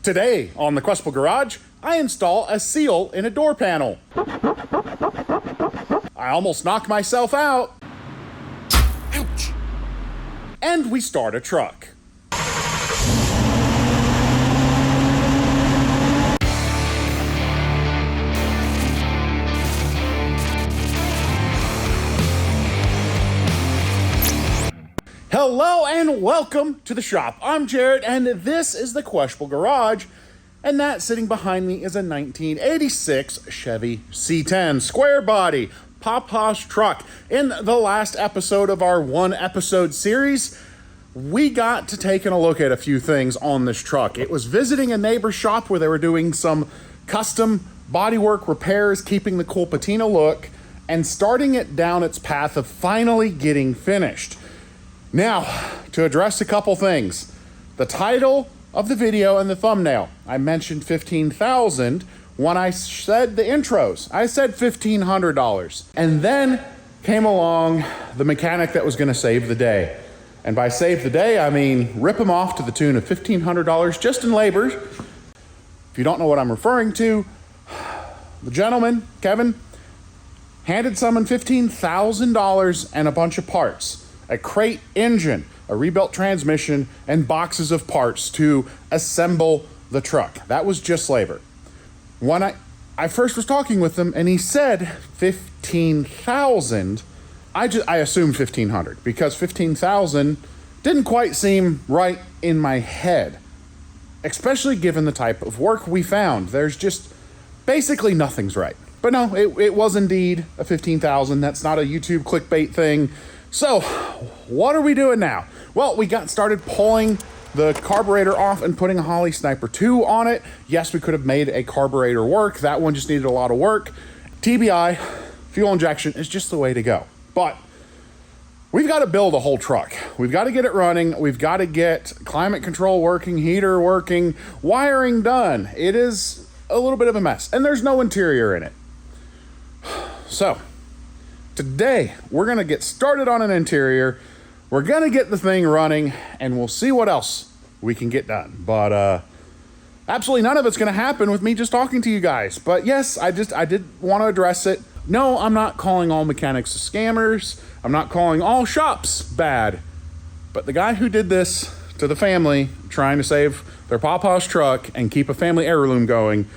Today on the Questable Garage, I install a seal in a door panel. I almost knocked myself out. Ouch! And we start a truck. Hello and welcome to the shop. I'm Jared and this is the Questable Garage. And that sitting behind me is a 1986 Chevy C10 square body Paw-Paw's truck. In the last episode of our one episode series, we got to taking a look at a few things on this truck. It was visiting a neighbor's shop where they were doing some custom bodywork repairs, keeping the cool patina look, and starting it down its path of finally getting finished. Now, to address a couple things. The title of the video and the thumbnail. I mentioned $15,000 when I said the intros. I said $1,500. And then came along the mechanic that was gonna save the day. And by save the day, I mean rip him off to the tune of $1,500 just in labor. If you don't know what I'm referring to, the gentleman, Kevin, handed someone $15,000 and a bunch of parts. A crate engine, a rebuilt transmission, and boxes of parts to assemble the truck. That was just labor. When I first was talking with him and he said $15,000, I assumed $1,500 because $15,000 didn't quite seem right in my head, especially given the type of work we found. There's just basically nothing's right. But no, it was indeed a $15,000. That's not a YouTube clickbait thing. So, what are we doing now? Well, we got started pulling the carburetor off and putting a Holley Sniper 2 on it. Yes, we could have made a carburetor work. That one just needed a lot of work. TBI, fuel injection is just the way to go. But we've got to build a whole truck. We've got to get it running. We've got to get climate control working, heater working, wiring done. It is a little bit of a mess, and there's no interior in it. So, today, we're gonna get started on an interior. We're gonna get the thing running and we'll see what else we can get done. But absolutely none of it's gonna happen with me just talking to you guys. But yes, I did wanna address it. No, I'm not calling all mechanics scammers. I'm not calling all shops bad. But the guy who did this to the family, trying to save their Paw-Paw's truck and keep a family heirloom going,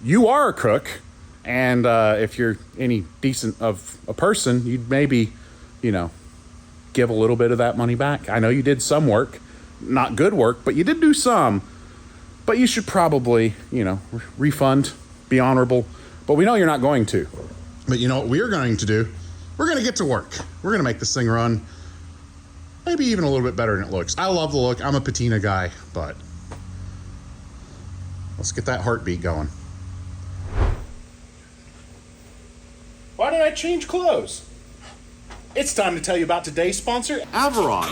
you are a crook. And if you're any decent of a person, you'd maybe, give a little bit of that money back. I know you did some work, not good work, but you did do some. But you should probably, refund, be honorable. But we know you're not going to. But you know what we're going to do? We're going to get to work. We're going to make this thing run maybe even a little bit better than it looks. I love the look. I'm a patina guy, but let's get that heartbeat going. Why did I change clothes? It's time to tell you about today's sponsor, Averon.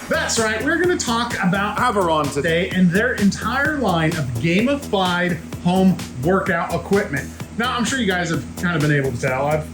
That's right, we're going to talk about Averon today and their entire line of gamified home workout equipment. Now, I'm sure you guys have kind of been able to tell, I've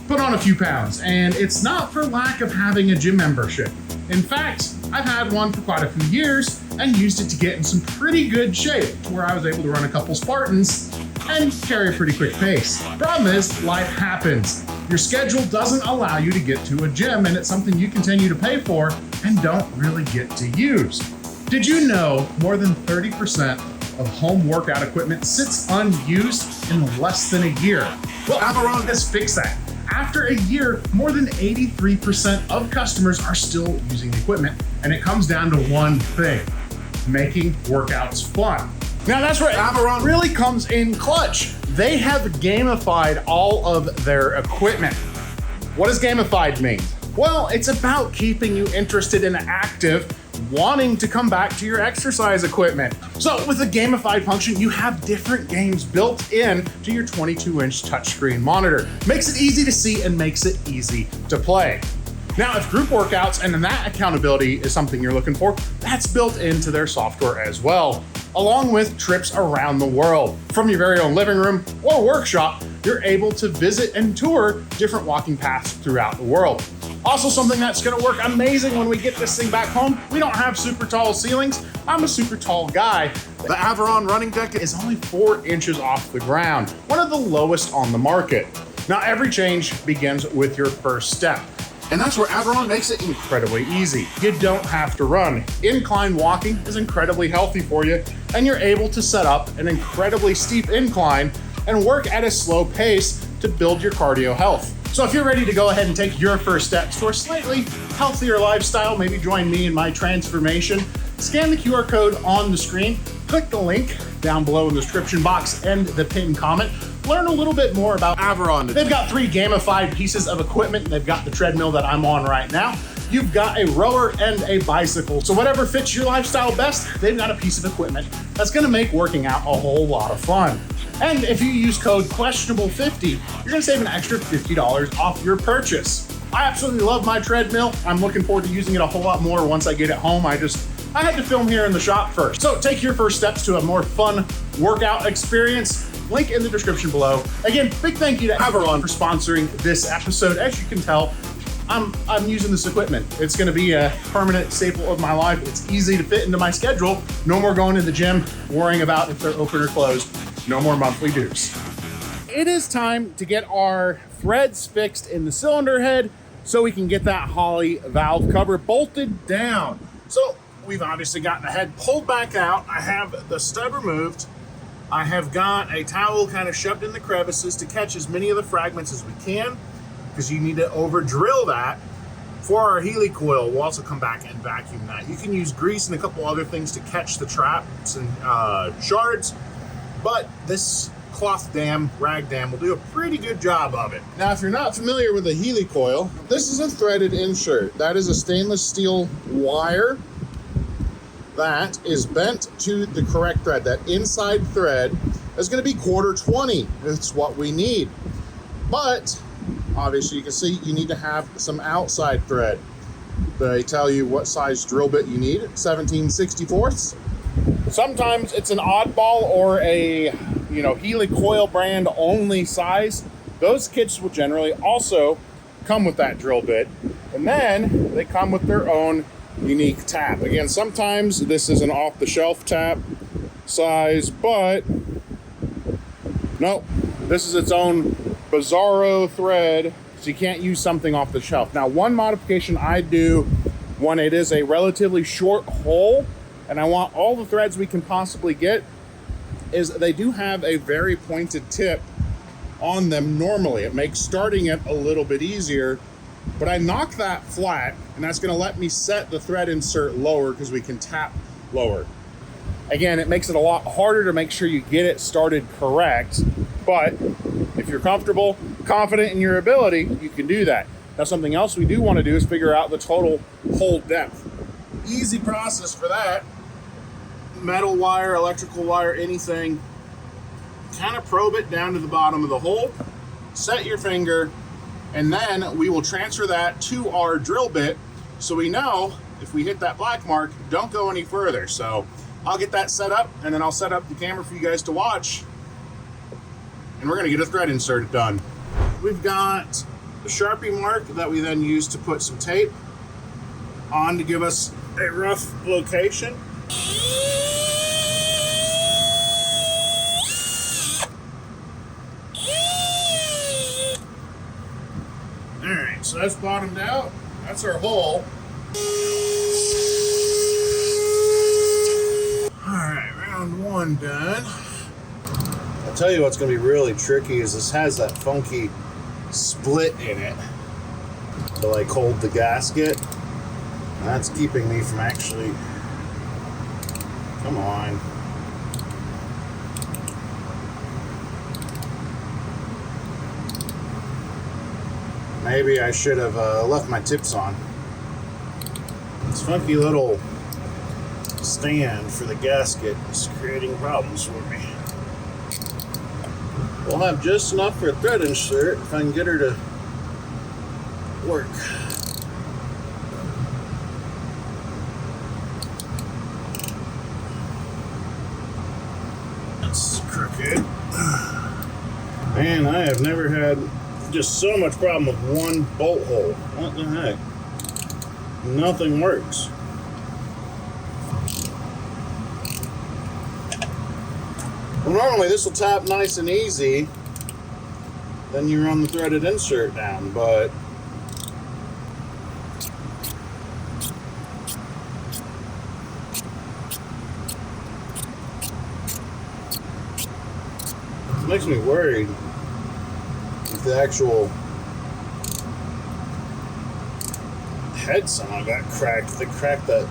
put on a few pounds, and it's not for lack of having a gym membership. In fact, I've had one for quite a few years and used it to get in some pretty good shape, where I was able to run a couple Spartans and carry a pretty quick pace. Problem is, life happens. Your schedule doesn't allow you to get to a gym, and it's something you continue to pay for and don't really get to use. Did you know more than 30% of home workout equipment sits unused in less than a year? Well, Averon has fixed that. After a year, more than 83% of customers are still using the equipment, and it comes down to one thing: making workouts fun. Now that's where Averon really comes in clutch. They have gamified all of their equipment. What does gamified mean? Well, it's about keeping you interested and active, wanting to come back to your exercise equipment. So with the gamified function, you have different games built in to your 22-inch touchscreen monitor. Makes it easy to see and makes it easy to play. Now, if group workouts and that accountability is something you're looking for, that's built into their software as well, along with trips around the world. From your very own living room or workshop, you're able to visit and tour different walking paths throughout the world. Also, something that's gonna work amazing when we get this thing back home, we don't have super tall ceilings. I'm a super tall guy. The Averon running deck is only 4 inches off the ground, one of the lowest on the market. Now, every change begins with your first step. And that's where Averon makes it incredibly easy. You don't have to run. Incline walking is incredibly healthy for you, and you're able to set up an incredibly steep incline and work at a slow pace to build your cardio health. So if you're ready to go ahead and take your first steps to a slightly healthier lifestyle, maybe join me in my transformation, scan the QR code on the screen, click the link down below in the description box and the pinned comment. Learn a little bit more about Averon. They've got 3 gamified pieces of equipment. They've got the treadmill that I'm on right now. You've got a rower and a bicycle. So whatever fits your lifestyle best, they've got a piece of equipment that's gonna make working out a whole lot of fun. And if you use code questionable50, you're gonna save an extra $50 off your purchase. I absolutely love my treadmill. I'm looking forward to using it a whole lot more once I get it home. I had to film here in the shop first. So take your first steps to a more fun workout experience. Link in the description below. Again, big thank you to Averon for sponsoring this episode. As you can tell, I'm using this equipment. It's gonna be a permanent staple of my life. It's easy to fit into my schedule. No more going to the gym, worrying about if they're open or closed. No more monthly dues. It is time to get our threads fixed in the cylinder head so we can get that Holley valve cover bolted down. So we've obviously got the head pulled back out. I have the stud removed. I have got a towel kind of shoved in the crevices to catch as many of the fragments as we can, because you need to over drill that for our helicoil. We'll also come back and vacuum that. You can use grease and a couple other things to catch the traps and shards, but this cloth dam, rag dam, will do a pretty good job of it. Now, if you're not familiar with a helicoil, this is a threaded insert. That is a stainless steel wire that is bent to the correct thread. That inside thread is going to be 1/4 It's what we need. But obviously you can see you need to have some outside thread. They tell you what size drill bit you need, 17/64. Sometimes it's an oddball or a helicoil brand only size. Those kits will generally also come with that drill bit, and then they come with their own unique tap. Again, sometimes this is an off-the-shelf tap size, but nope, this is its own bizarro thread, so you can't use something off the shelf. Now, one modification I do when it is a relatively short hole and I want all the threads we can possibly get is they do have a very pointed tip on them normally. It makes starting it a little bit easier, but I knock that flat, and that's gonna let me set the thread insert lower because we can tap lower. Again, it makes it a lot harder to make sure you get it started correct, but if you're comfortable, confident in your ability, you can do that. Now, something else we do want to do is figure out the total hole depth. Easy process for that. Metal wire, electrical wire, anything. Kind of probe it down to the bottom of the hole, set your finger, and then we will transfer that to our drill bit so we know if we hit that black mark, don't go any further. So I'll get that set up, and then I'll set up the camera for you guys to watch, and we're gonna get a thread insert done. We've got the Sharpie mark that we then use to put some tape on to give us a rough location. All right, so that's bottomed out. That's our hole. All right, round 1 done. I'll tell you what's gonna be really tricky is this has that funky split in it to like hold the gasket. And that's keeping me from actually, come on. Maybe I should have left my tips on. This funky little stand for the gasket is creating problems for me. We'll have just enough for a thread insert if I can get her to work. That's crooked. Man, I have never had Just so much problem with one bolt hole. What the heck? Nothing works. Well, normally this will tap nice and easy. Then you run the threaded insert down, but it makes me worried if the actual head somehow got cracked. They cracked that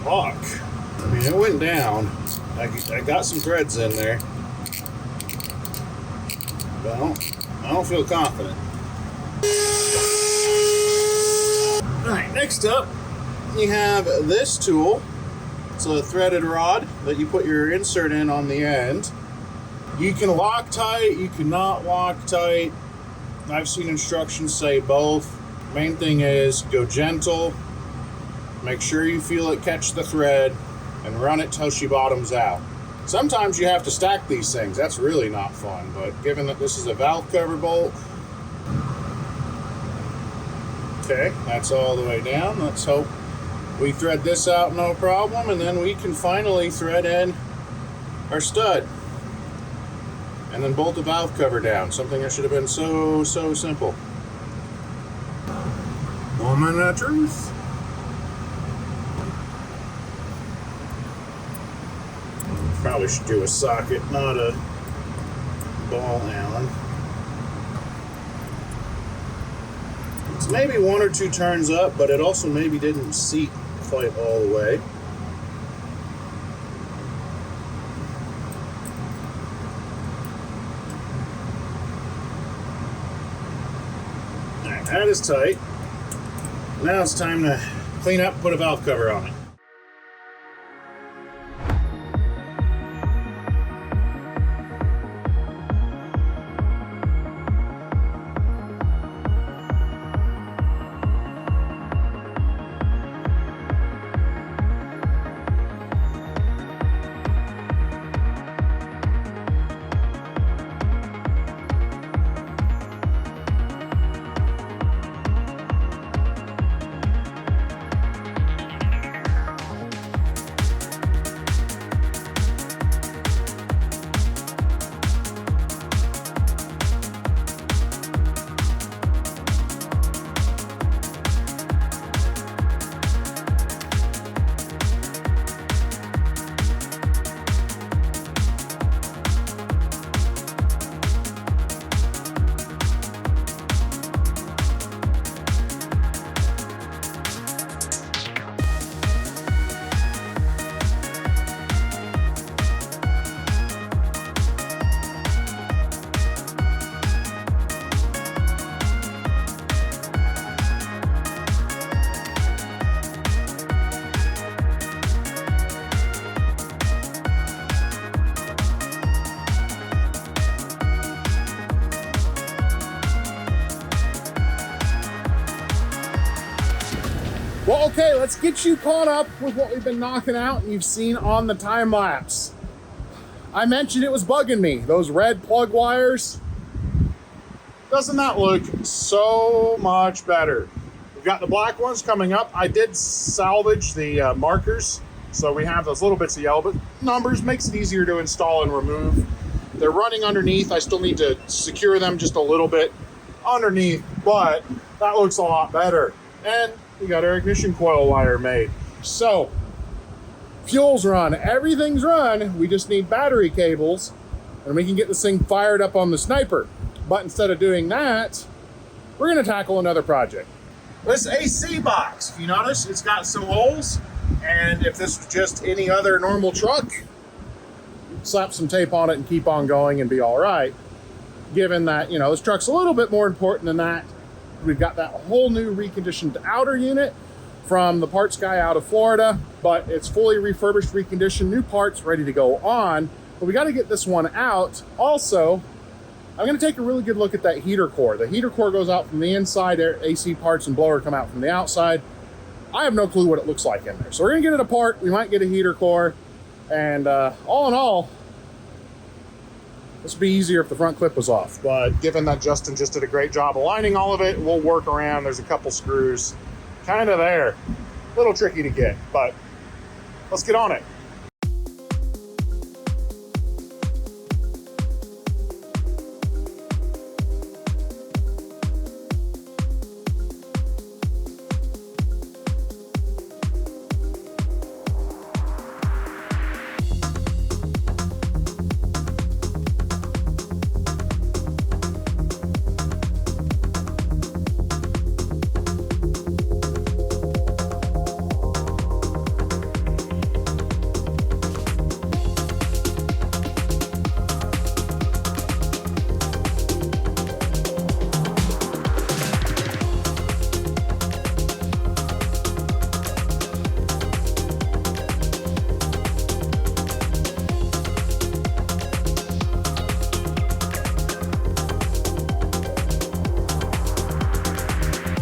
lock. I mean, it went down. I got some threads in there, but I don't feel confident. All right, next up, you have this tool. It's a threaded rod that you put your insert in on the end. You can lock tight, you cannot lock tight. I've seen instructions say both. Main thing is go gentle, make sure you feel it catch the thread, and run it till she bottoms out. Sometimes you have to stack these things. That's really not fun, but given that this is a valve cover bolt, okay, that's all the way down. Let's hope we thread this out no problem, and then we can finally thread in our stud and then bolt the valve cover down. Something that should have been so simple. Moment of truth. Probably should do a socket, not a ball Allen. It's maybe 1 or 2 turns up, but it also maybe didn't seat quite all the way. Alright, that is tight. Now it's time to clean up and put a valve cover on it. Well, okay, let's get you caught up with what we've been knocking out and you've seen on the time lapse. I mentioned it was bugging me, those red plug wires. Doesn't that look so much better? We've got the black ones coming up. I did salvage the markers, so we have those little bits of yellow, but numbers makes it easier to install and remove. They're running underneath. I still need to secure them just a little bit underneath, but that looks a lot better. And we got our ignition coil wire made. So, fuel's run, everything's run. We just need battery cables and we can get this thing fired up on the Sniper. But instead of doing that, we're gonna tackle another project. This AC box, if you notice, it's got some holes. And if this was just any other normal truck, slap some tape on it and keep on going and be all right. Given that, you know, this truck's a little bit more important than that. We've got that whole new reconditioned outer unit from the parts guy out of Florida, but it's fully refurbished, reconditioned, new parts ready to go on. But we got to get this one out. Also, I'm going to take a really good look at that heater core. The heater core goes out from the inside, AC parts and blower come out from the outside. I have no clue what it looks like in there. So we're going to get it apart. We might get a heater core. And all in all, This would be easier if the front clip was off, but given that Justin just did a great job aligning all of it, we'll work around. There's a couple screws kind of there. A little tricky to get, but let's get on it.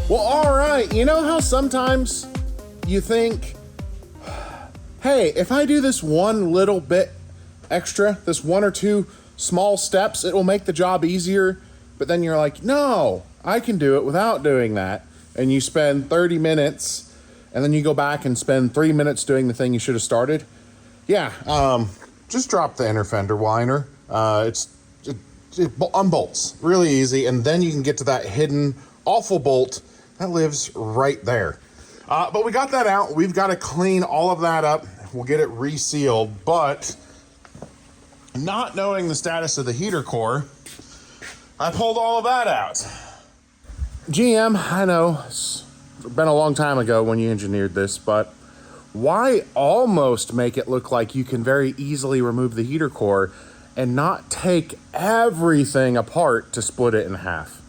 Well, all right, you know how sometimes you think, hey, if I do this one little bit extra, this one or two small steps, it will make the job easier. But then you're like, no, I can do it without doing that. And you spend 30 minutes and then you go back and spend 3 minutes doing the thing you should have started. Yeah, just drop the inner fender liner. It unbolts really easy. And then you can get to that hidden awful bolt that lives right there. But we got that out. We've got to clean all of that up. We'll get it resealed, but not knowing the status of the heater core, I pulled all of that out. GM, I know it's been a long time ago when you engineered this, but why almost make it look like you can very easily remove the heater core and not take everything apart to split it in half?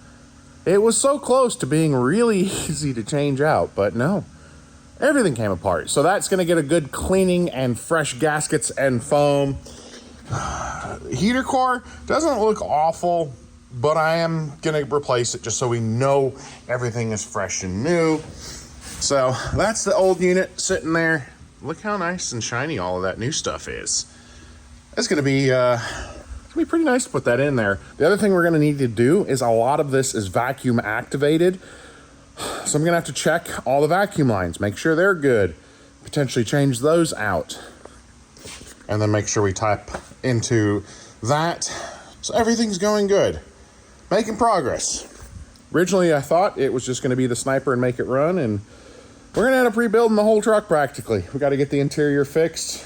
It was so close to being really easy to change out, but no, everything came apart. So that's gonna get a good cleaning and fresh gaskets and foam. Heater core doesn't look awful, but I am gonna replace it just so we know everything is fresh and new. So that's the old unit sitting there. Look how nice and shiny all of that new stuff is. It's gonna be pretty nice to put that in there. The other thing we're gonna need to do is a lot of this is vacuum activated. So I'm gonna have to check all the vacuum lines, make sure they're good, potentially change those out, and then make sure we type into that. So everything's going good, making progress. Originally, I thought it was just gonna be the Sniper and make it run, and we're gonna end up rebuilding the whole truck practically. We gotta get the interior fixed,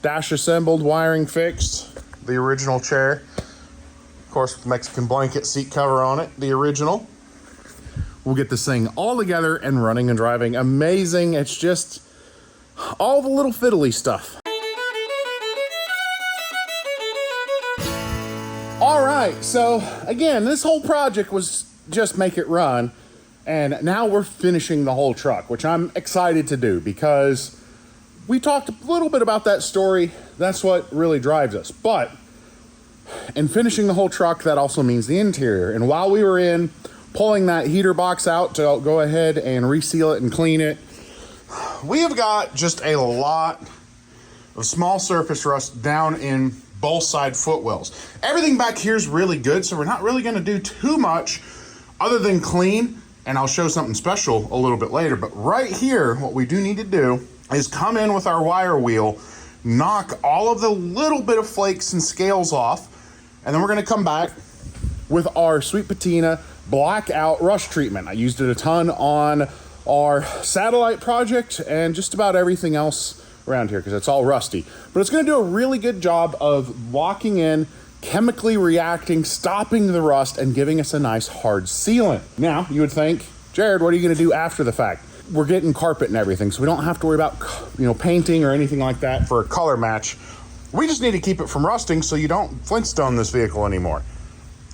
dash assembled, wiring fixed, the original chair, of course, with Mexican blanket seat cover on it, the original. We'll get this thing all together and running and driving amazing. It's just all the little fiddly stuff. All right, so again, this whole project was just make it run, and now we're finishing the whole truck, which I'm excited to do because we talked a little bit about that story. That's what really drives us. But in finishing the whole truck, that also means the interior. And while we were in pulling that heater box out to go ahead and reseal it and clean it, we have got just a lot of small surface rust down in both side footwells. Everything back here is really good, so we're not really gonna do too much other than clean, and I'll show something special a little bit later. But right here, what we do need to do is come in with our wire wheel, knock all of the little bit of flakes and scales off, and then we're gonna come back with our sweet patina blackout rust treatment. I used it a ton on our satellite project and just about everything else around here because it's all rusty. But it's gonna do a really good job of locking in, chemically reacting, stopping the rust, and giving us a nice hard sealant. Now, you would think, Jared, what are you gonna do after the fact? We're getting carpet and everything, so we don't have to worry about, painting or anything like that for a color match. We just need to keep it from rusting so you don't Flintstone this vehicle anymore.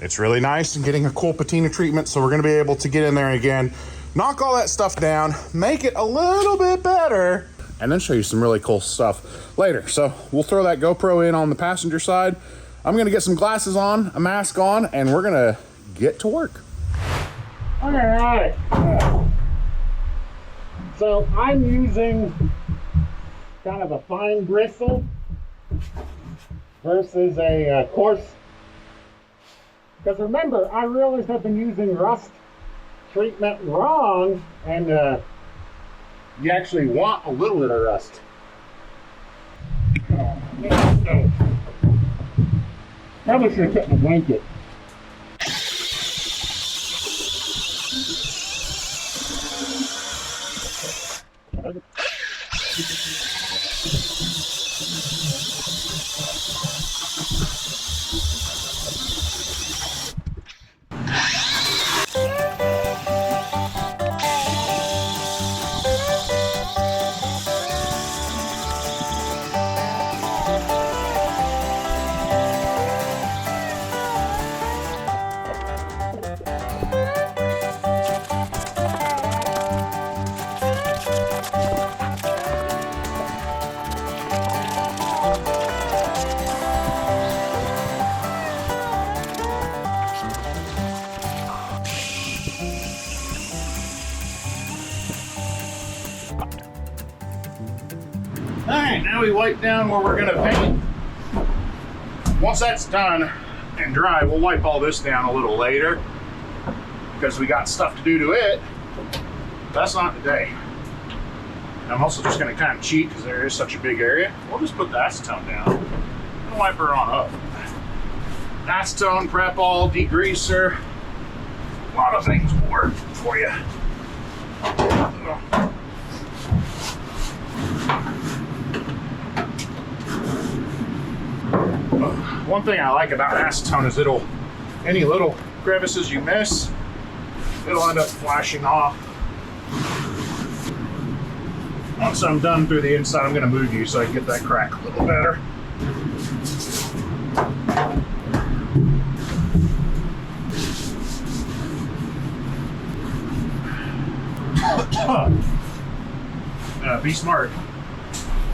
It's really nice and getting a cool patina treatment, so we're gonna be able to get in there again, knock all that stuff down, make it a little bit better, and then show you some really cool stuff later. So we'll throw that GoPro in on the passenger side. I'm gonna get some glasses on, a mask on, and we're gonna get to work. All right. So I'm using kind of a fine bristle versus a coarse Because remember, I realized I've been using rust treatment wrong, and You actually want a little bit of rust. probably should have kept my blanket. Alright, now we wipe down where we're gonna paint. Once that's done and dry, we'll wipe all this down a little later because we got stuff to do to it. That's not today. And I'm also just gonna kind of cheat because there is such a big area. We'll just put the acetone down and wipe her on up. Acetone, prep all, degreaser, a lot of things will work for you. One thing I like about acetone is any little crevices you miss, it'll end up flashing off. Once I'm done through the inside, I'm gonna move you so I can get that crack a little better. Be smart.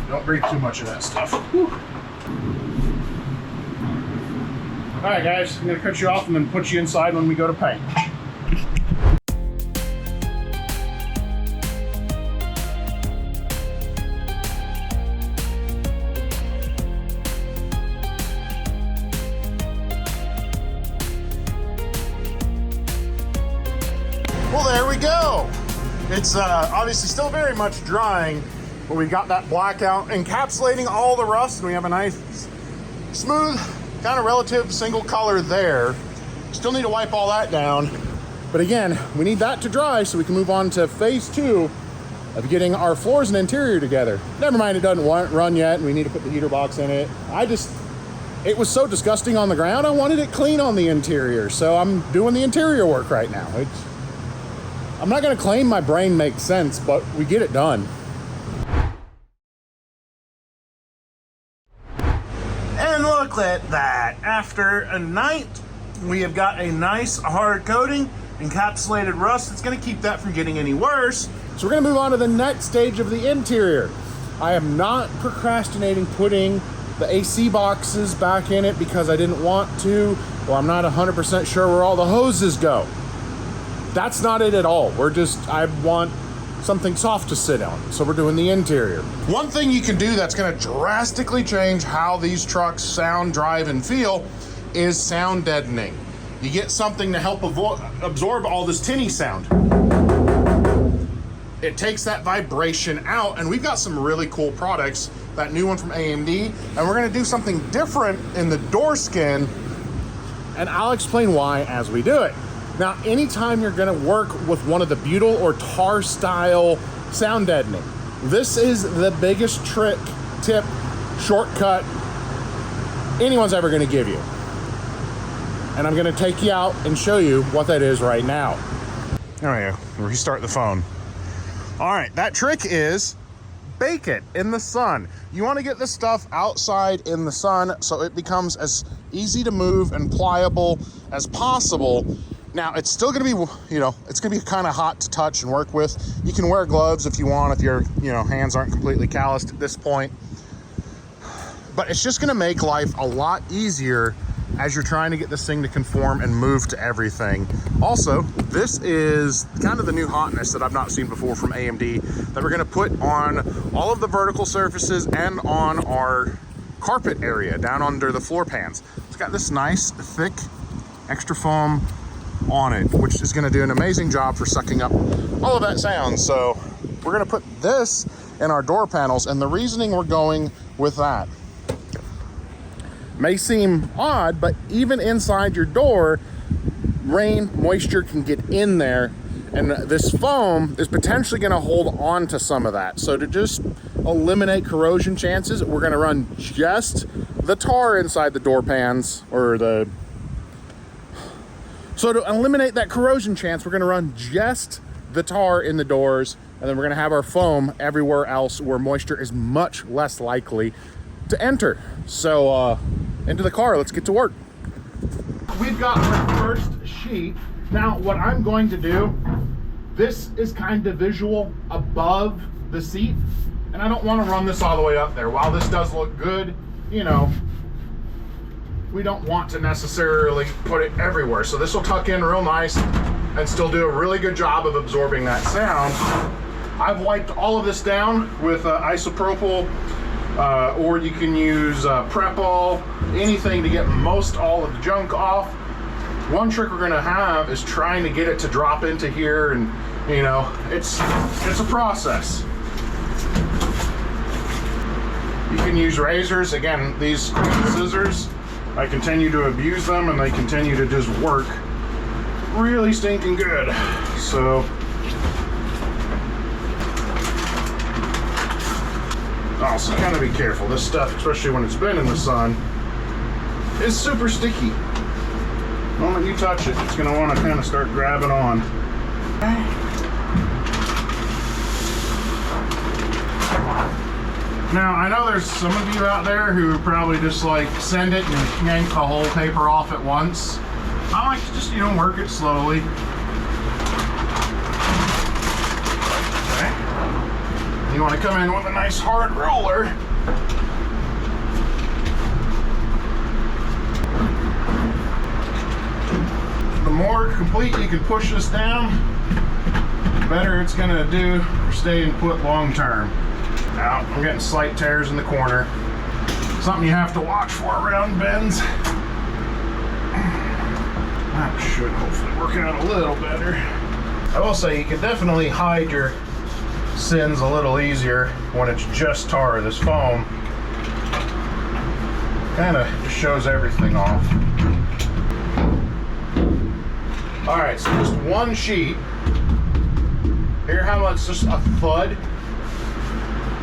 Don't breathe too much of that stuff. Whew. All right, guys, I'm gonna cut you off and then put you inside when we go to paint. Well, there we go. It's obviously still very much drying, but we've got that blackout encapsulating all the rust, and we have a nice, smooth, kind of relative single color there. Still need to wipe all that down. But again, we need that to dry so we can move on to phase 2 of getting our floors and interior together. Never mind, it doesn't run yet, and we need to put the heater box in it. It was so disgusting on the ground, I wanted it clean on the interior, so I'm doing the interior work right now. I'm not gonna claim my brain makes sense, but we get it done. And look at that. After a night, we have got a nice hard coating, encapsulated rust. It's gonna keep that from getting any worse. So we're gonna move on to the next stage of the interior. I am not procrastinating putting the AC boxes back in it because I didn't want to, or I'm not 100% sure where all the hoses go. That's not it at all. I want something soft to sit on, so we're doing the interior. One thing you can do that's gonna drastically change how these trucks sound, drive, and feel is sound deadening. You get something to help absorb all this tinny sound. It takes that vibration out, and we've got some really cool products, that new one from AMD, and we're gonna do something different in the door skin, and I'll explain why as we do it. Now, anytime you're gonna work with one of the butyl or tar style sound deadening, this is the biggest tip, shortcut anyone's ever gonna give you. And I'm gonna take you out and show you what that is right now. There we go, restart the phone. All right, that trick is bake it in the sun. You wanna get this stuff outside in the sun so it becomes as easy to move and pliable as possible. Now, it's still gonna be, it's gonna be kind of hot to touch and work with. You can wear gloves if you want, if your, hands aren't completely calloused at this point. But it's just gonna make life a lot easier as you're trying to get this thing to conform and move to everything. Also, this is kind of the new hotness that I've not seen before from AMD that we're gonna put on all of the vertical surfaces and on our carpet area down under the floor pans. It's got this nice, thick extra foam on it, which is going to do an amazing job for sucking up all of that sound. So we're going to put this in our door panels, and the reasoning we're going with that may seem odd, but even inside your door, rain, moisture can get in there, and this foam is potentially going to hold on to some of that. So to just eliminate corrosion chances, we're going to run just the tar inside the door pans, so to eliminate that corrosion chance, we're going to run just the tar in the doors, and then we're going to have our foam everywhere else where moisture is much less likely to enter. So into the car, let's get to work. We've got our first sheet. Now what I'm going to do, this is kind of visual above the seat, and I don't want to run this all the way up there. While this does look good, you know, we don't want to necessarily put it everywhere. So this will tuck in real nice and still do a really good job of absorbing that sound. I've wiped all of this down with isopropyl, or you can use Prep-All, anything to get most all of the junk off. One trick we're gonna have is trying to get it to drop into here, and you know, it's a process. You can use razors. Again, these scissors, I continue to abuse them, and they continue to just work really stinking good. So also kind of be careful. This stuff, especially when it's been in the sun, is super sticky. The moment you touch it, it's going to want to kind of start grabbing on. Now, I know there's some of you out there who probably just like send it and yank the whole paper off at once. I like to just, you know, work it slowly. Okay. You want to come in with a nice hard roller. The more complete you can push this down, the better it's going to do for staying put long term. Now, I'm getting slight tears in the corner. Something you have to watch for around bends. That should hopefully work out a little better. I will say you can definitely hide your sins a little easier when it's just tar. This foam kind of just shows everything off. All right, so just one sheet. Hear how it's just a thud?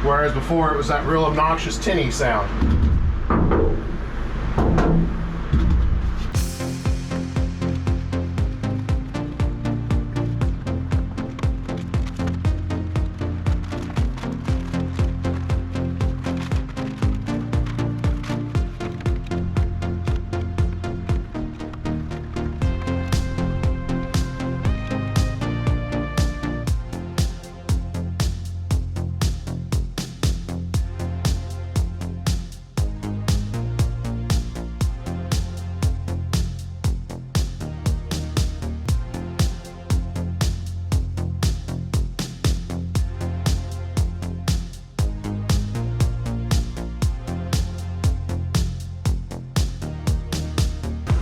Whereas before it was that real obnoxious tinny sound.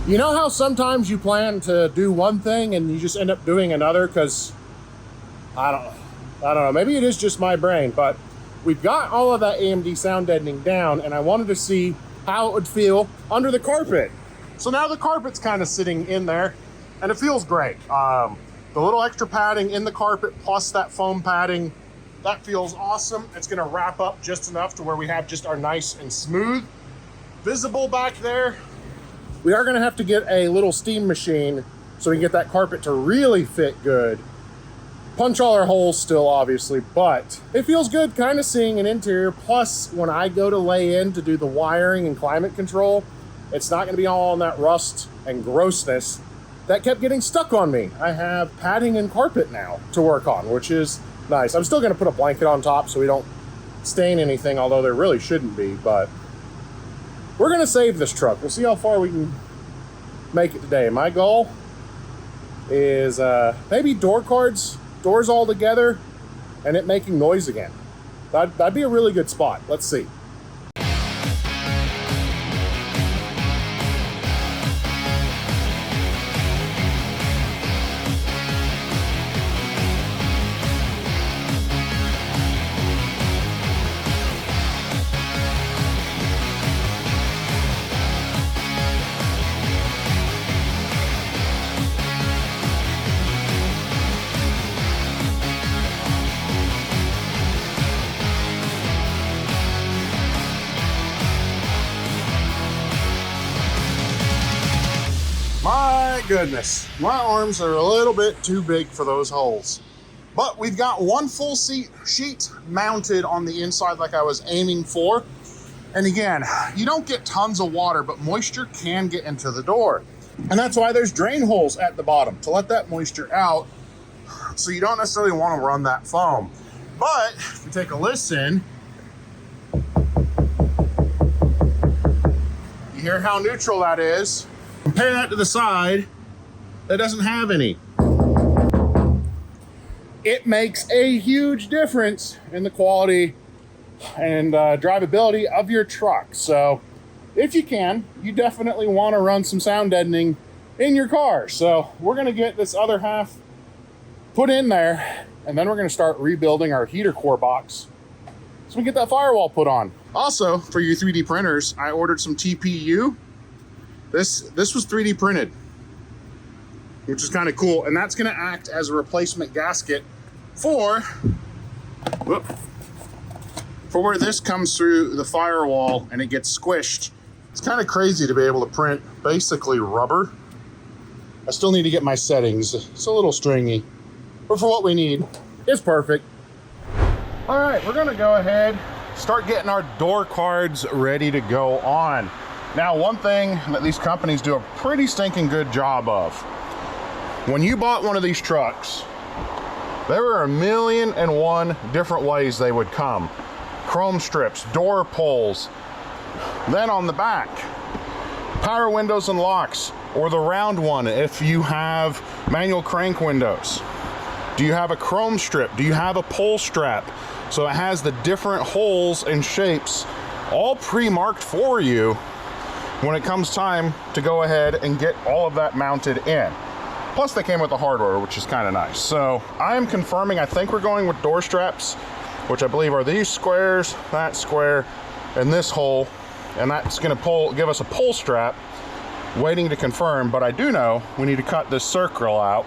You know how sometimes you plan to do one thing and you just end up doing another because, I don't know, maybe it is just my brain, but we've got all of that AMD sound deadening down, and I wanted to see how it would feel under the carpet. So now the carpet's kind of sitting in there, and it feels great. The little extra padding in the carpet plus that foam padding, that feels awesome. It's gonna wrap up just enough to where we have just our nice and smooth visible back there. We are gonna have to get a little steam machine so we can get that carpet to really fit good. Punch all our holes still, obviously, but it feels good kind of seeing an interior. Plus, when I go to lay in to do the wiring and climate control, it's not gonna be all on that rust and grossness that kept getting stuck on me. I have padding and carpet now to work on, which is nice. I'm still gonna put a blanket on top so we don't stain anything, although there really shouldn't be, but we're gonna save this truck. We'll see how far we can make it today. My goal is maybe doors all together and it making noise again. That'd be a really good spot. Let's see. My goodness, my arms are a little bit too big for those holes. But we've got one full sheet mounted on the inside like I was aiming for. And again, you don't get tons of water, but moisture can get into the door. And that's why there's drain holes at the bottom, to let that moisture out. So you don't necessarily want to run that foam. But if you take a listen, you hear how neutral that is. Compare that to the side that doesn't have any. It makes a huge difference in the quality and drivability of your truck. So if you can, you definitely want to run some sound deadening in your car. So we're going to get this other half put in there, and then we're going to start rebuilding our heater core box so we can get that firewall put on. Also, for your 3D printers, I ordered some TPU. This was 3D printed, which is kind of cool, and that's going to act as a replacement gasket for where this comes through the firewall and it gets squished. It's kind of crazy to be able to print basically rubber. I still need to get my settings. It's a little stringy, but for what we need, it's perfect. All right, we're gonna go ahead, start getting our door cards ready to go on. Now, one thing that these companies do a pretty stinking good job of, when you bought one of these trucks, there were 1,000,001 different ways they would come. Chrome strips, door pulls. Then on the back, power windows and locks, or the round one if you have manual crank windows. Do you have a chrome strip? Do you have a pull strap? So it has the different holes and shapes all pre-marked for you when it comes time to go ahead and get all of that mounted in. Plus they came with the hardware, which is kind of nice. So I am confirming, I think we're going with door straps, which I believe are these squares, that square, and this hole. And that's gonna give us a pull strap, waiting to confirm, but I do know we need to cut this circle out.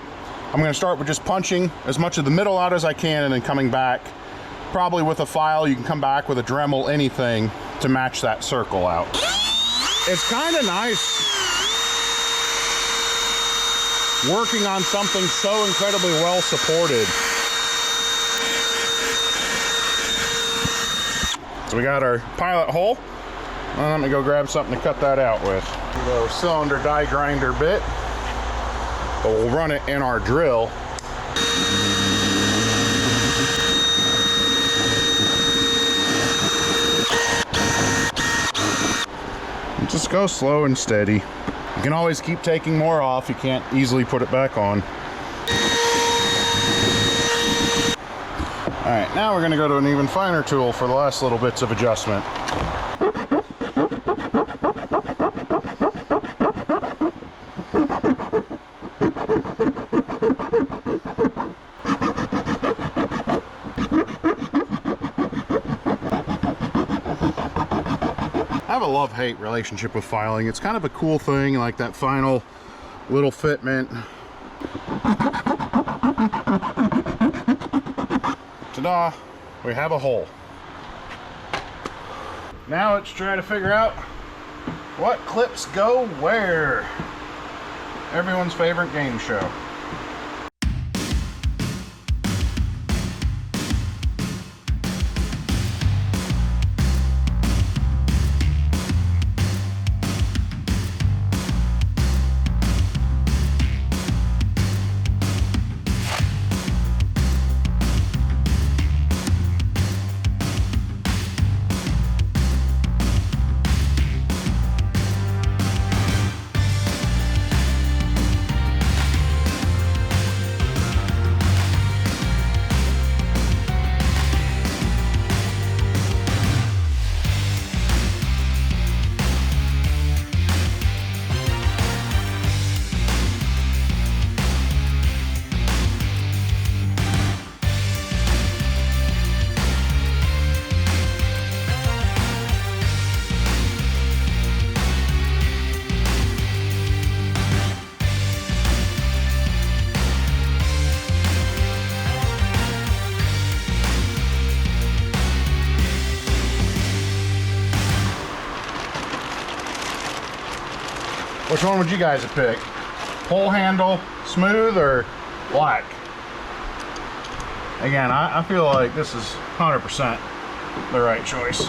I'm gonna start with just punching as much of the middle out as I can and then coming back, probably with a file. You can come back with a Dremel, anything to match that circle out. It's kind of nice working on something so incredibly well supported. So we got our pilot hole. Let me go grab something to cut that out with. A little cylinder die grinder bit, but we'll run it in our drill. Just go slow and steady. You can always keep taking more off. You can't easily put it back on. All right, now we're gonna go to an even finer tool for the last little bits of adjustment. I have a love-hate relationship with filing. It's kind of a cool thing, like that final little fitment. Ta-da! We have a hole. Now let's try to figure out what clips go where. Everyone's favorite game show. Which one would you guys have picked? pull handle smooth or black? Again, I feel like this is 100% the right choice.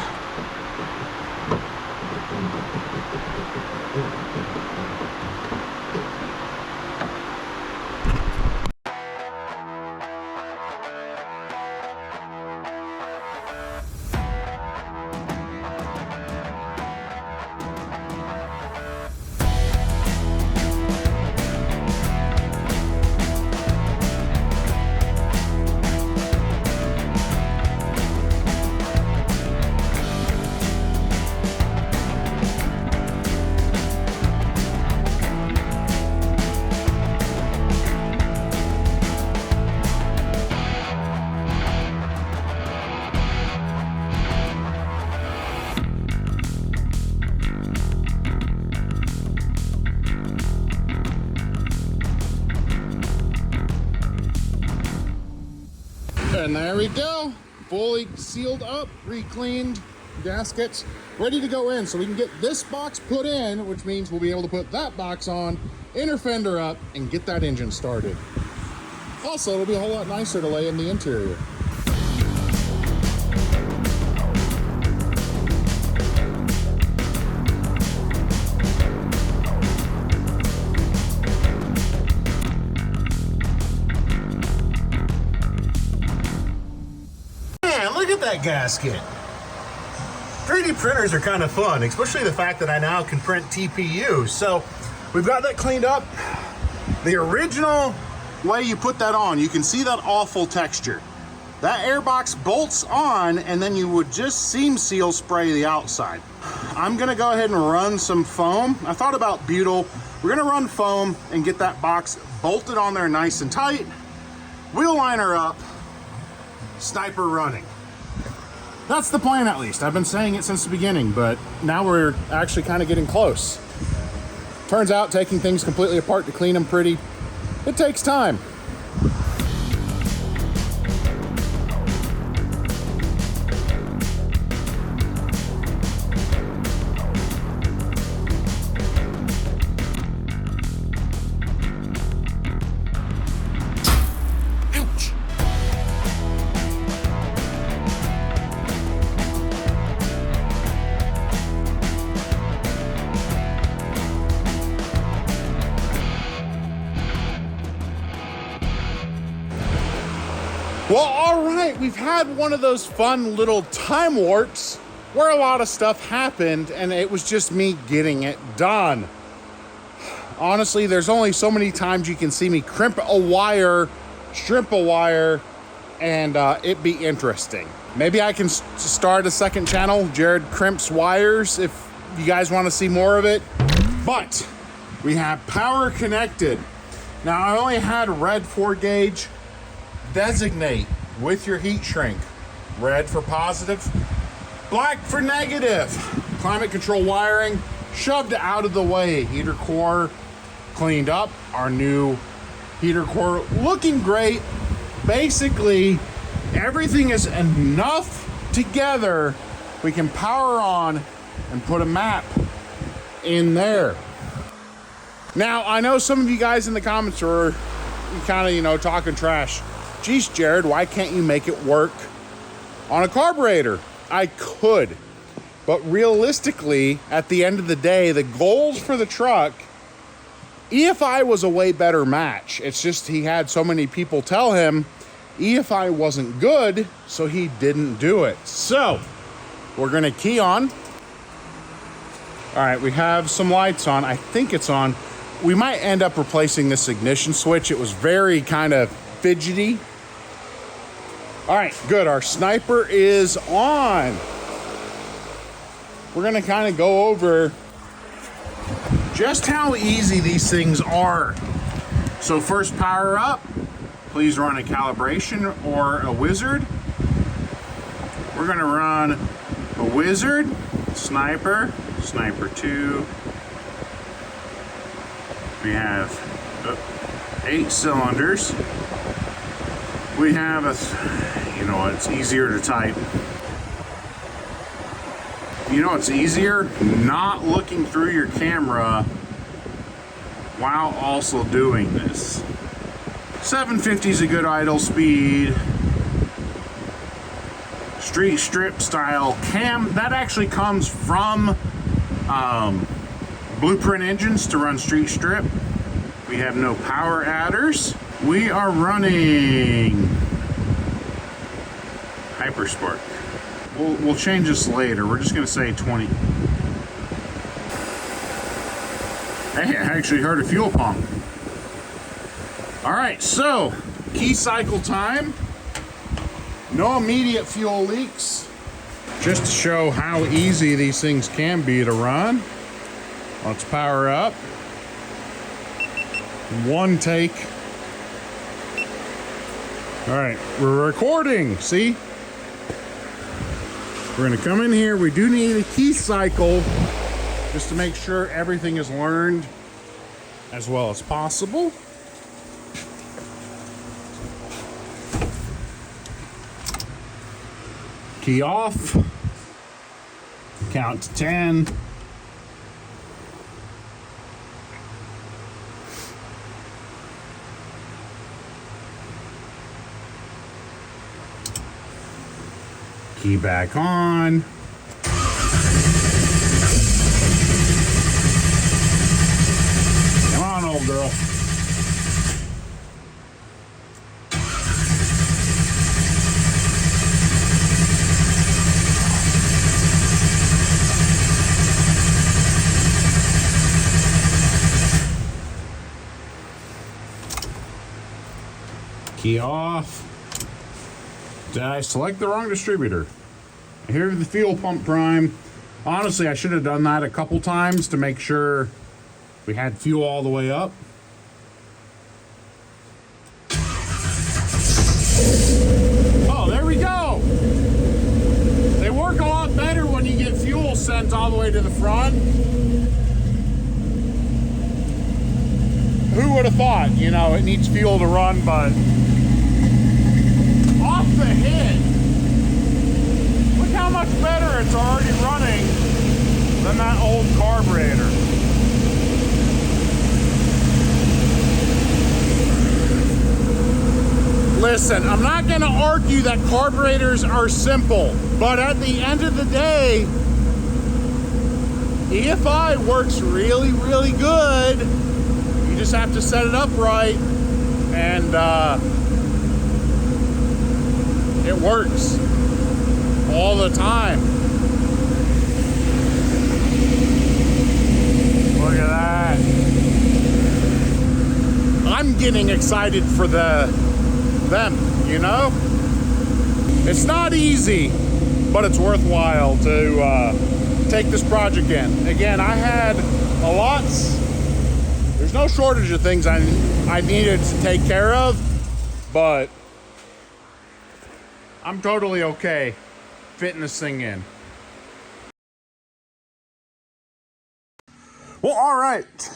And there we go, fully sealed up, re-cleaned, gaskets ready to go in, so we can get this box put in, which means we'll be able to put that box on, inner fender up, and get that engine started. Also, it'll be a whole lot nicer to lay in the interior. Look at that gasket. 3D printers are kind of fun, especially the fact that I now can print TPU. So we've got that cleaned up. The original way you put that on, you can see that awful texture. That airbox bolts on, and then you would just seam seal spray the outside. I'm gonna go ahead and run some foam. I thought about butyl. We're gonna run foam and get that box bolted on there nice and tight. Wheel liner up, Sniper running. That's the plan, at least. I've been saying it since the beginning, but now we're actually kind of getting close. Turns out taking things completely apart to clean them pretty, it takes time. Well, all right, we've had one of those fun little time warps where a lot of stuff happened and it was just me getting it done. Honestly, there's only so many times you can see me crimp a wire, strip a wire, and it be interesting. Maybe I can start a second channel, Jared Crimps Wires, if you guys want to see more of it. But we have power connected. Now, I only had red 4 gauge. Designate with your heat shrink. Red for positive, black for negative. Climate control wiring shoved out of the way. Heater core cleaned up. Our new heater core looking great. Basically, everything is enough together we can power on and put a map in there. Now, I know some of you guys in the comments are kind of, talking trash. Geez, Jared, why can't you make it work on a carburetor? I could, but realistically, at the end of the day, the goals for the truck, EFI was a way better match. It's just he had so many people tell him EFI wasn't good, so he didn't do it. So, we're gonna key on. All right, we have some lights on. I think it's on. We might end up replacing this ignition switch. It was very kind of fidgety. All right, good. Our Sniper is on. We're gonna kind of go over just how easy these things are. So first, power up. Please run a calibration or a wizard. We're gonna run a wizard, Sniper, Sniper 2. We have 8 cylinders. We have it's easier to type. It's easier not looking through your camera while also doing this. 750 is a good idle speed. Street strip style cam, that actually comes from Blueprint engines to run street strip. We have no power adders. We are running Hyperspark. We'll change this later. We're just gonna say 20. Hey, I actually heard a fuel pump. All right, so key cycle time. No immediate fuel leaks. Just to show how easy these things can be to run. Let's power up. One take. All right, we're recording, see? We're gonna come in here. We do need a key cycle just to make sure everything is learned as well as possible. Key off. Count to 10. Key back on. Come on, old girl. Key off. Did I select the wrong distributor? Here's the fuel pump prime. Honestly, I should have done that a couple times to make sure we had fuel all the way up. Oh, there we go. They work a lot better when you get fuel sent all the way to the front. Who would have thought, you know, it needs fuel to run, but off the hit, look how much better it's already running than that old carburetor. Listen, I'm not going to argue that carburetors are simple, but at the end of the day, EFI works really, really good. You just have to set it up right, and it works all the time. Look at that. I'm getting excited for them, you know? It's not easy, but it's worthwhile to take this project in. Again, I had a lot. There's no shortage of things I needed to take care of, but I'm totally okay fitting this thing in. Well, all right.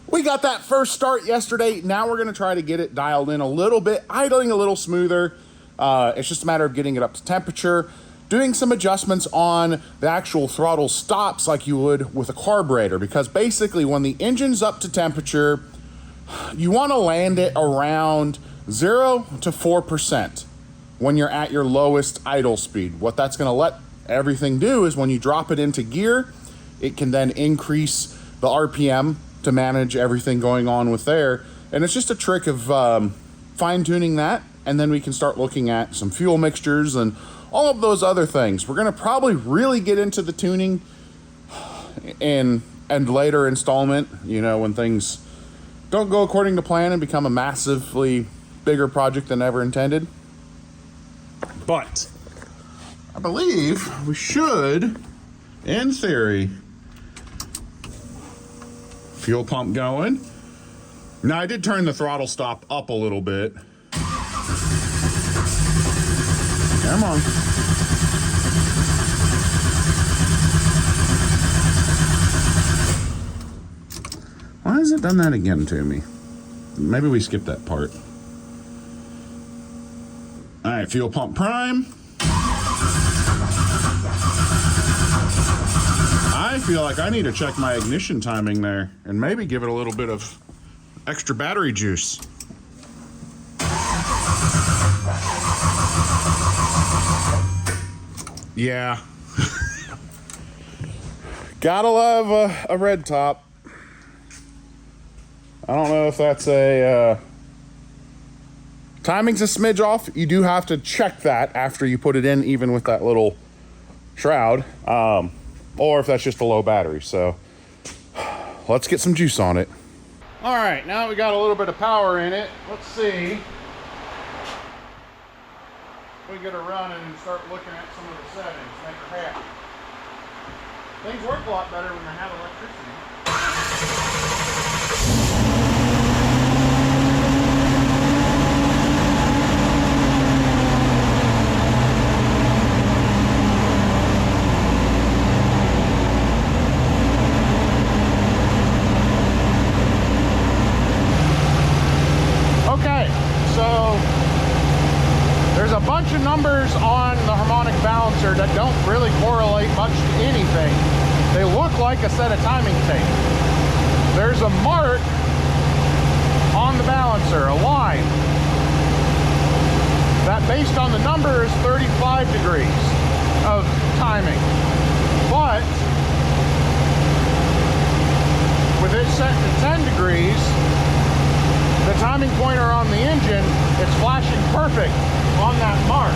We got that first start yesterday. Now we're gonna try to get it dialed in a little bit, idling a little smoother. It's just a matter of getting it up to temperature, doing some adjustments on the actual throttle stops like you would with a carburetor, because basically when the engine's up to temperature, you wanna land it around 0 to 4% when you're at your lowest idle speed. What that's gonna let everything do is when you drop it into gear, it can then increase the RPM to manage everything going on with there. And it's just a trick of fine tuning that, and then we can start looking at some fuel mixtures and all of those other things. We're gonna probably really get into the tuning in later installment, you know, when things don't go according to plan and become a massively bigger project than ever intended. But I believe we should, in theory, fuel pump going. Now I did turn the throttle stop up a little bit. Come on. Why has it done that again to me? Maybe we skipped that part. All right, fuel pump prime. I I feel like I need to check my ignition timing there and maybe give it a little bit of extra battery juice. Yeah. Gotta love a red top. I don't know if that's a... timing's a smidge off. You do have to check that after you put it in, even with that little shroud. Or if that's just a low battery. So let's get some juice on it. All right, now we got a little bit of power in it. Let's see. We get a run and start looking at some of the settings, make her happy. Things work a lot better when they have electricity. Okay, so there's a bunch of numbers on the harmonic balancer that don't really correlate much to anything. They look like a set of timing tape. There's a mark on the balancer, a line, that based on the number is 35 degrees of timing. But with it set to 10 degrees, the timing pointer on the engine, it's flashing perfect on that mark.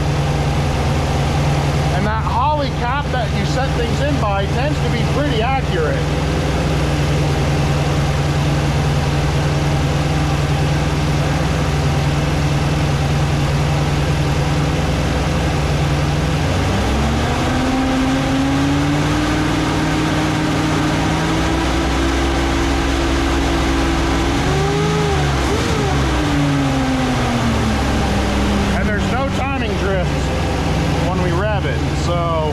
And that Holley cap that you set things in by tends to be pretty accurate. So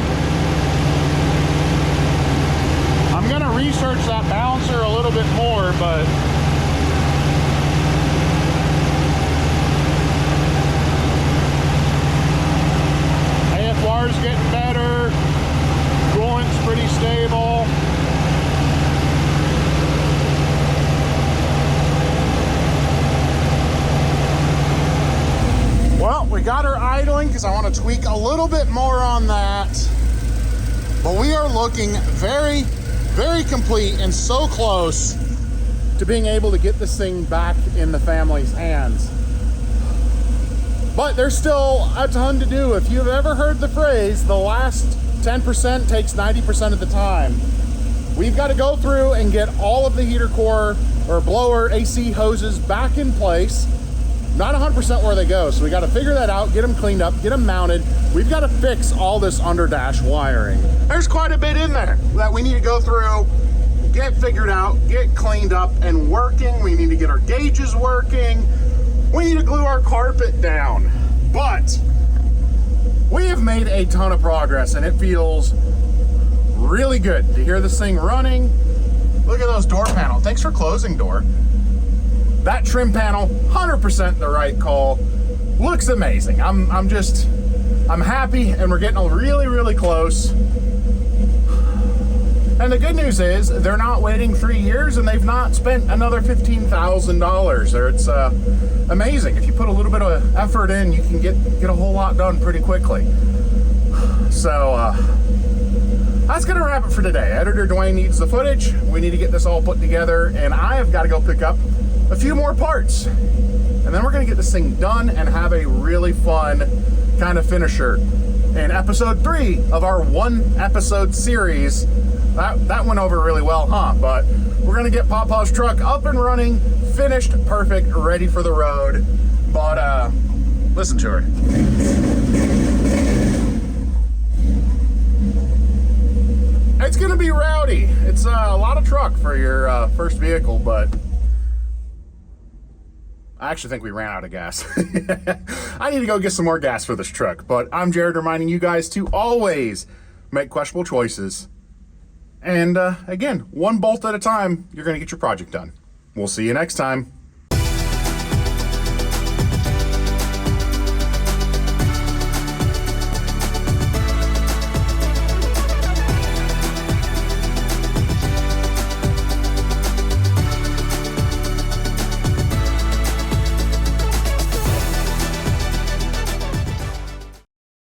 I'm gonna research that balancer a little bit more, but AFR's getting better, coolant's pretty stable. Well, we got her idling because I want to tweak a little bit more on that. But we are looking very, very complete and so close to being able to get this thing back in the family's hands. But there's still a ton to do. If you've ever heard the phrase, the last 10% takes 90% of the time. We've got to go through and get all of the heater core or blower AC hoses back in place. Not 100% where they go, so we got to figure that out, get them cleaned up, get them mounted. We've got to fix all this underdash wiring. There's quite a bit in there that we need to go through, get figured out, get cleaned up and working. We need to get our gauges working. We need to glue our carpet down. But we have made a ton of progress and it feels really good to hear this thing running. Look at those door panels. Thanks for closing, door. That trim panel, 100% the right call. Looks amazing. I'm happy and we're getting really, really close. And the good news is they're not waiting 3 years and they've not spent another $15,000. It's amazing. If you put a little bit of effort in, you can get a whole lot done pretty quickly. So that's gonna wrap it for today. Editor Dwayne needs the footage. We need to get this all put together and I have got to go pick up a few more parts. And then we're gonna get this thing done and have a really fun kind of finisher in episode 3 of our 1-episode series. That went over really well, huh? But we're gonna get Paw-Paw's truck up and running, finished, perfect, ready for the road. But listen to her. It's gonna be rowdy. It's a lot of truck for your first vehicle, but I actually think we ran out of gas. I need to go get some more gas for this truck, but I'm Jared reminding you guys to always make questionable choices. And again, one bolt at a time, you're gonna get your project done. We'll see you next time.